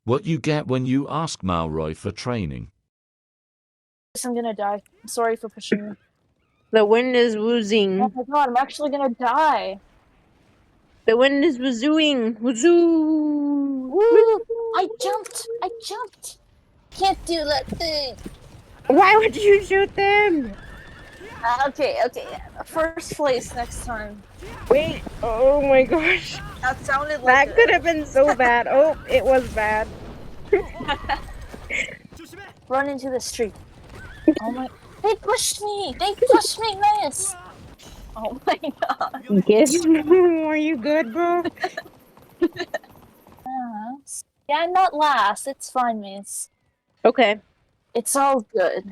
What you get when you ask Malroy for training. I'm gonna die. I'm sorry for pushing you. The wind is Oh woozing. my god, I'm actually gonna die. The wind is woozooing. Woozoo. Woo! I jumped! Can't do that thing. Why would you shoot them? Okay. First place next time. Wait. Oh my gosh. That sounded like That could have been so bad. Oh, it was bad. Run into the street. Oh my... They pushed me, miss! Oh my god. Gizmo, are you good, bro? Yeah, I'm not last. It's fine, miss. Okay. It's all good.